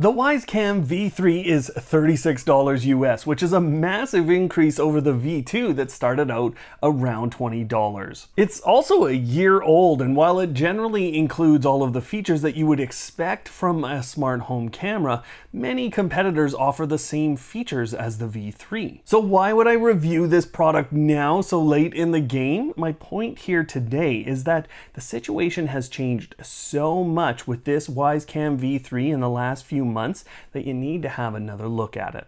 The Wyze Cam V3 is $36 US, which is a massive increase over the V2 that started out around $20. It's also a year old, and while it generally includes all of the features that you would expect from a smart home camera, many competitors offer the same features as the V3. So why would I review this product now so late in the game? My point here today is that the situation has changed so much with this Wyze Cam V3 in the last few months that you need to have another look at it.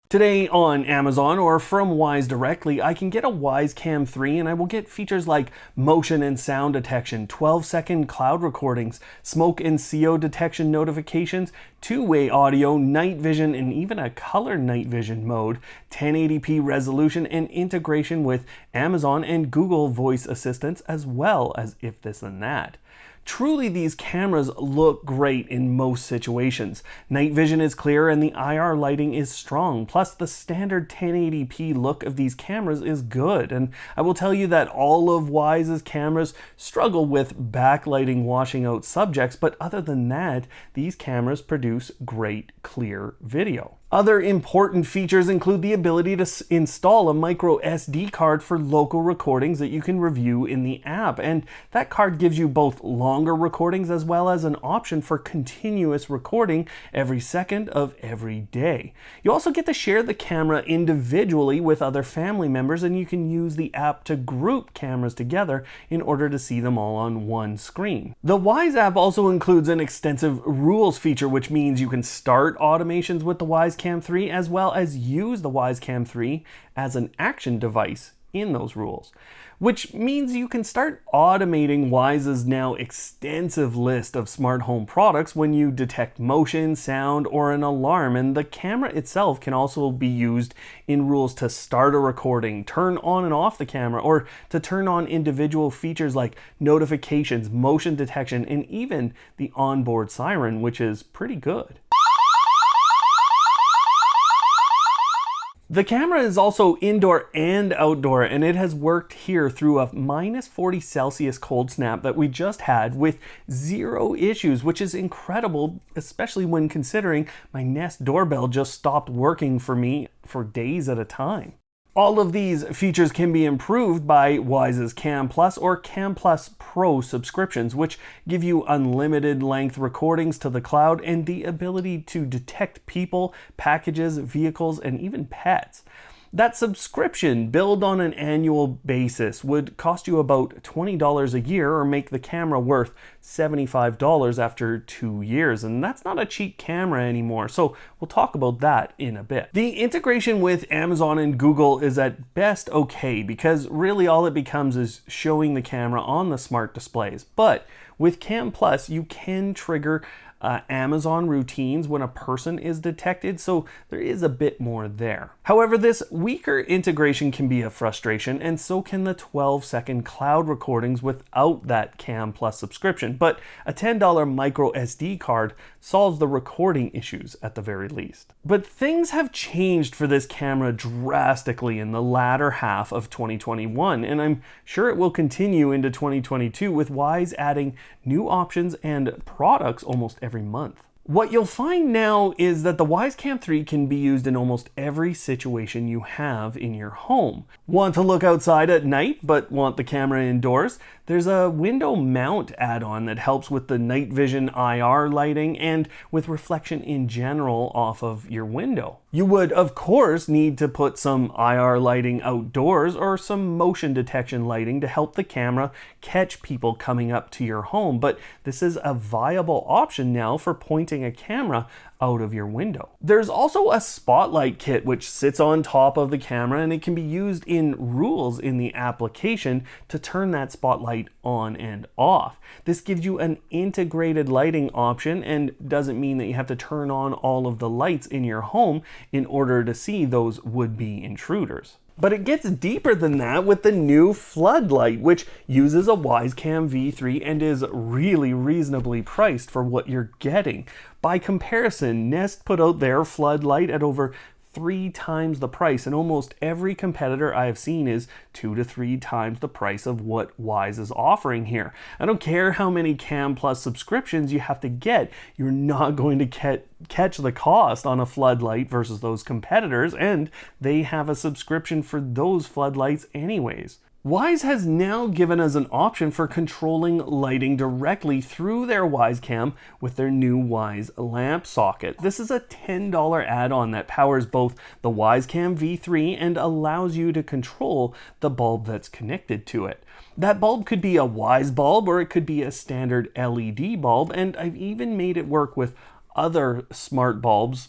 Today on Amazon or from Wyze directly, I can get a Wyze Cam 3 and I will get features like motion and sound detection, 12-second cloud recordings, smoke and CO detection notifications, two-way audio, night vision, and even a color night vision mode, 1080p resolution, and integration with Amazon and Google voice assistants, as well as if this and that. Truly, these cameras look great in most situations. Night vision is clear and the IR lighting is strong. Plus, the standard 1080p look of these cameras is good. And I will tell you that all of Wyze's cameras struggle with backlighting washing out subjects, but other than that, these cameras produce great, clear video. Other important features include the ability to install a micro SD card for local recordings that you can review in the app. And that card gives you both longer recordings as well as an option for continuous recording every second of every day. You also get to share the camera individually with other family members, and you can use the app to group cameras together in order to see them all on one screen. The Wyze app also includes an extensive rules feature, which means you can start automations with the Wyze Cam 3 as well as use the Wyze Cam 3 as an action device in those rules, which means you can start automating Wyze's now extensive list of smart home products when you detect motion, sound, or an alarm. And the camera itself can also be used in rules to start a recording, turn on and off the camera, or to turn on individual features like notifications, motion detection, and even the onboard siren, which is pretty good. The camera is also indoor and outdoor, and it has worked here through a -40 cold snap that we just had with 0 issues, which is incredible, especially when considering my Nest doorbell just stopped working for me for days at a time. All of these features can be improved by Wyze's Cam Plus or Cam Plus Pro subscriptions, which give you unlimited length recordings to the cloud and the ability to detect people, packages, vehicles, and even pets. That subscription, billed on an annual basis, would cost you about $20 a year or make the camera worth $75 after 2 years. And that's not a cheap camera anymore, so we'll talk about that in a bit. The integration with Amazon and Google is at best okay, because really all it becomes is showing the camera on the smart displays. But with Cam Plus, you can trigger Amazon routines when a person is detected, so there is a bit more there. However, this weaker integration can be a frustration, and so can the 12-second cloud recordings without that Cam Plus subscription, but a $10 micro SD card solves the recording issues at the very least. But things have changed for this camera drastically in the latter half of 2021, and I'm sure it will continue into 2022 with Wyze adding new options and products almost every month. What you'll find now is that the Wyze Cam 3 can be used in almost every situation you have in your home. Want to look outside at night but want the camera indoors? There's a window mount add-on that helps with the night vision IR lighting and with reflection in general off of your window. You would, of course, need to put some IR lighting outdoors or some motion detection lighting to help the camera catch people coming up to your home, but this is a viable option now for pointing a camera out of your window. There's also a spotlight kit which sits on top of the camera, and it can be used in rules in the application to turn that spotlight on and off. This gives you an integrated lighting option and doesn't mean that you have to turn on all of the lights in your home in order to see those would-be intruders. But it gets deeper than that with the new Floodlight, which uses a Wyze Cam V3 and is really reasonably priced for what you're getting. By comparison, Nest put out their Floodlight at over 3 times the price, and almost every competitor I have seen is 2 to 3 times the price of what Wyze is offering here. I don't care how many Cam Plus subscriptions you have to get, you're not going to catch the cost on a Floodlight versus those competitors, and they have a subscription for those Floodlights anyways. Wyze has now given us an option for controlling lighting directly through their Wyze Cam with their new Wyze lamp socket. This is a $10 add-on that powers both the Wyze Cam V3 and allows you to control the bulb that's connected to it. That bulb could be a Wyze bulb or it could be a standard LED bulb, and I've even made it work with other smart bulbs.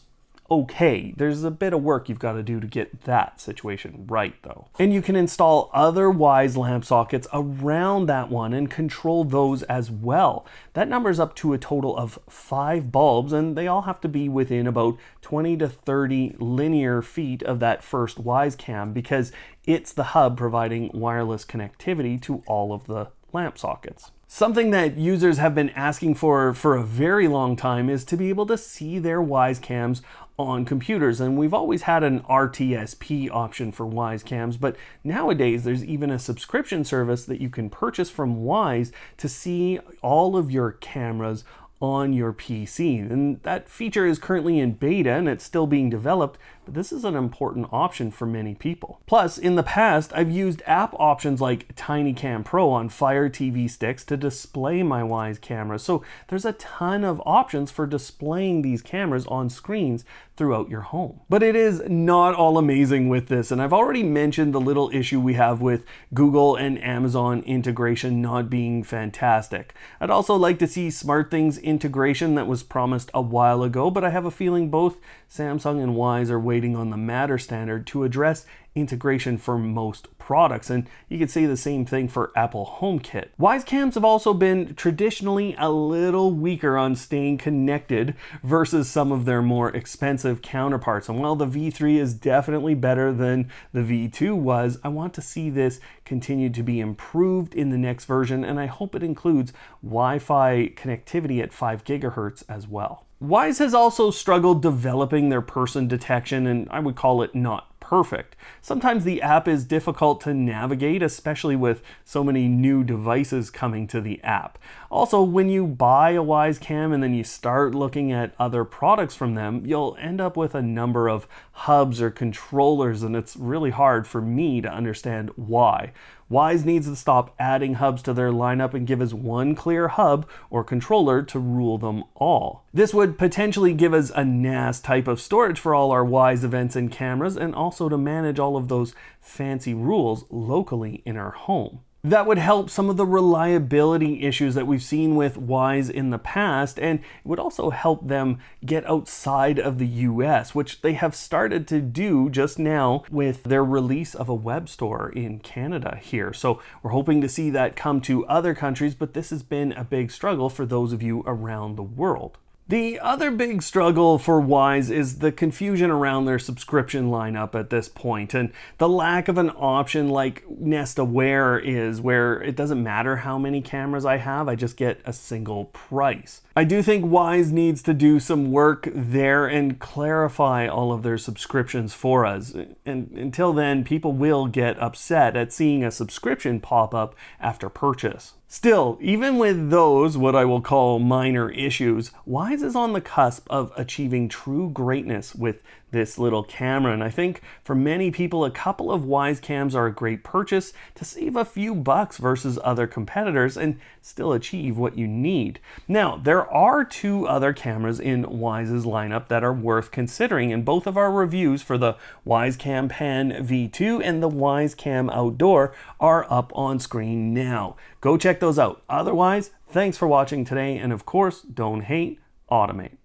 Okay, there's a bit of work you've got to do to get that situation right though. And you can install other Wyze lamp sockets around that one and control those as well. That number's up to a total of 5 bulbs, and they all have to be within about 20 to 30 linear feet of that first Wyze Cam because it's the hub providing wireless connectivity to all of the lamp sockets. Something that users have been asking for a very long time is to be able to see their Wyze Cams on computers, and we've always had an RTSP option for Wyze Cams, but nowadays there's even a subscription service that you can purchase from Wyze to see all of your cameras on your PC. And that feature is currently in beta and it's still being developed, but this is an important option for many people. Plus, in the past, I've used app options like TinyCam Pro on Fire TV sticks to display my Wyze cameras. So there's a ton of options for displaying these cameras on screens throughout your home. But it is not all amazing with this, and I've already mentioned the little issue we have with Google and Amazon integration not being fantastic. I'd also like to see SmartThings integration that was promised a while ago, but I have a feeling both Samsung and Wyze are waiting on the Matter standard to address integration for most products, and you could say the same thing for Apple HomeKit. Wyze Cams have also been traditionally a little weaker on staying connected versus some of their more expensive counterparts, and while the V3 is definitely better than the V2 was, I want to see this continue to be improved in the next version, and I hope it includes Wi-Fi connectivity at 5 gigahertz as well. Wyze has also struggled developing their person detection, and I would call it not perfect. Sometimes the app is difficult to navigate, especially with so many new devices coming to the app. Also, when you buy a Wyze Cam and then you start looking at other products from them, you'll end up with a number of hubs or controllers, and it's really hard for me to understand why. Wyze needs to stop adding hubs to their lineup and give us one clear hub or controller to rule them all. This would potentially give us a NAS type of storage for all our Wyze events and cameras, and also to manage all of those fancy rules locally in our home. That would help some of the reliability issues that we've seen with Wyze in the past, and it would also help them get outside of the US, which they have started to do just now with their release of a web store in Canada here. So we're hoping to see that come to other countries, but this has been a big struggle for those of you around the world. The other big struggle for Wyze is the confusion around their subscription lineup at this point, and the lack of an option like Nest Aware is, where it doesn't matter how many cameras I have, I just get a single price. I do think Wyze needs to do some work there and clarify all of their subscriptions for us. And until then, people will get upset at seeing a subscription pop up after purchase. Still, even with those, what I will call minor issues, Wyze is on the cusp of achieving true greatness with this little camera, and I think for many people a couple of Wyze Cams are a great purchase to save a few bucks versus other competitors and still achieve what you need. Now, there are 2 other cameras in Wyze's lineup that are worth considering, and both of our reviews for the Wyze Cam Pan V2 and the Wyze Cam Outdoor are up on screen now. Go check those out. Otherwise, thanks for watching today, and of course, don't hate, automate.